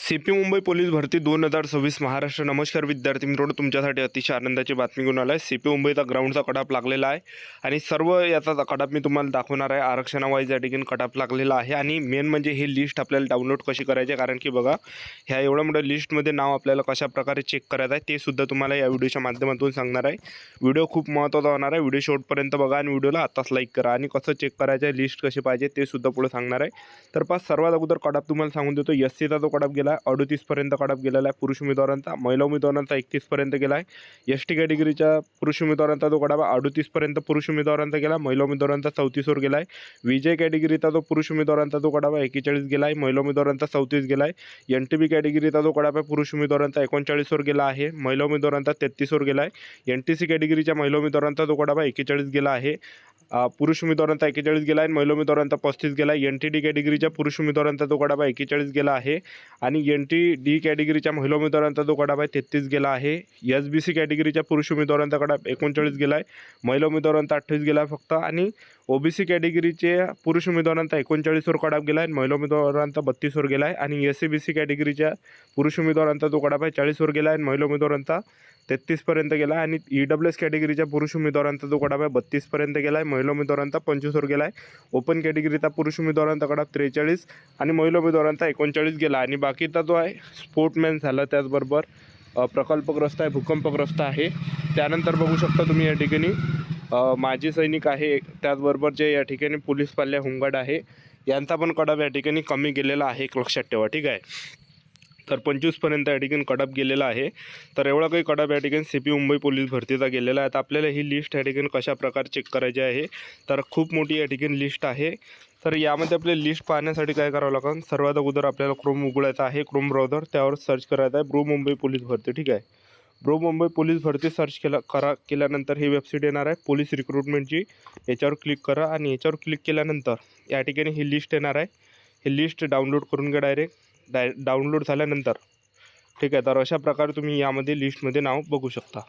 CP Mumbai police भरती 2026 महाराष्ट्र. नमस्कार विद्यार्थी मित्रांनो, तुमच्यासाठी अतिशय आनंदाची बातमी घेऊन आला आहे. सीपी मुंबईचा ग्राउंडचा कटऑफ लागलेला आहे आणि सर्व याचा कटऑफ मी तुम्हाला दाखवणार आहे. आरक्षणावाईज या ठिकाणी कटऑफ लागलेला आहे आणि मेन म्हणजे हे लिस्ट आपल्याला डाउनलोड कशी करायची, कारण की बघा ह्या एवढ्या मोठ्या लिस्टमध्ये नाव आपल्याला कशा प्रकारे चेक करायचं आहे ते सुद्धा तुम्हाला या व्हिडिओच्या माध्यमातून सांगणार आहे. व्हिडिओ खूप महत्त्वाचा होणार आहे. व्हिडिओ शेवटपर्यंत बघा आणि व्हिडिओला आताच लाईक करा आणि कसं चेक करायचं आहे, लिस्ट कशी पाहिजे ते सुद्धा पुढे सांगणार आहे. तर पास सर्वात अगोदर कटऑफ तुम्हाला सांगून देतो. एससीचा जो कटऑफ गेला 38 पर्यंत कटऑफ गेलेला आहे पुरुष उमेदवारांचा. महिला उमेदवारांचा 31 पर्यंत गेला आहे. एसटी कॅटेगरीच्या पुरुष उमेदवारांचा जो कटऑफ 38 पर्यंत पुरुष उमेदवारांचा गेला, महिला उमेदवारांचा 34 वर गेला आहे. विजय कॅटेगरीचा जो पुरुष उमेदवारांचा जो कटऑफ 41 गेला आहे, महिला उमेदवारांचा 34 गेला आहे. एनटीबी कॅटेगरीचा जो कटऑफ पुरुष उमेदवारांचा 39 वर गेला आहे, महिला उमेदवारांचा 33 वर गेला आहे. एनटीसी कॅटेगरीच्या महिला उमेदवारांचा जो कटऑफ 41 गेला आहे, पुरुष उमेदवारांचा 41 गेला आहे, महिला उमेदवारांचा 35 गेला आहे. एनटीडी कॅटेगरीच्या पुरुष उमेदवारांचा जो कटऑफ 41 गेला आहे आणि एनटीडी कॅटेगरीच्या महिला उमेदवारांचा जो कटऑफ 33 गेला आहे. एसबीसी कॅटेगरीच्या पुरुष उमेदवारांचा कटऑफ 39 गेला आहे, महिला उमेदवारांचा 28 गेला आहे फक्त. आणि ओबीसी कॅटेगरीचे पुरुष उमेदवारांचा 39 वर कटऑफ गेला आहे, महिला उमेदवारांचा 32 वर गेला आहे. आणि एससीबीसी कॅटेगरीच्या पुरुष उमेदवारांचा जो कटऑफ 40 वर गेला आहे, महिला उमेदवारांचा 33 पर्यंत गेला आहे. आणि ईडब्ल्यूएस कॅटेगरीच्या पुरुष उमेदवारांचा जो कटऑफ 32 पर्यंत गेला आहे, महिला उमेदवारांचा 25 वर गेला आहे. ओपन कॅटेगरीचा पुरुष उमेदवारांचा कटऑफ 43 आणि महिला उमेदवारांचा 39 गेला. आणि बाकीचा जो आहे स्पोर्टमॅन झाला, त्याचबरोबर प्रकल्पग्रस्त आहे, भूकंपग्रस्त आहे. त्यानंतर बघू शकता तुम्ही या ठिकाणी माजी सैनिक आहे, त्याचबरोबर जे या ठिकाणी पोलीस पाल्य होमगार्ड आहे, यांचा पण कटऑफ या ठिकाणी कमी गेलेला आहे, एक लक्षात ठेवा. ठीक आहे, तर 25 पर्यंत या ठिकाणी कटऑफ गेलेला आहे. तर एवढा काही कटऑफ या ठिकाणी सीपी मुंबई पोलीस भरतीचा गेलेला आहे. तर आपल्याला ही लिस्ट या ठिकाणी कशा प्रकारे चेक करायची आहे, तर खूप मोठी या ठिकाणी लिस्ट आहे. तर यामध्ये आपल्याला लिस्ट पाहण्यासाठी काय करावं लागेल, सर्वात अगोदर आपल्याला क्रोम उघडायचा आहे, क्रोम ब्राउझर, त्यावर सर्च करायचं आहे ब्रो मुंबई पोलीस भरती. ठीक आहे, ब्रो मुंबई पोलीस भरती सर्च केल्यानंतर ही वेबसाईट येणार आहे पोलीस रिक्रुटमेंटची. याच्यावर क्लिक करा आणि याच्यावर क्लिक केल्यानंतर या ठिकाणी ही लिस्ट येणार आहे. ही लिस्ट डाउनलोड करून घ्या डाउनलोड झाल्यानंतर. ठीक आहे, तर अशा प्रकारे तुम्ही यामध्ये लिस्टमध्ये नाव बघू शकता.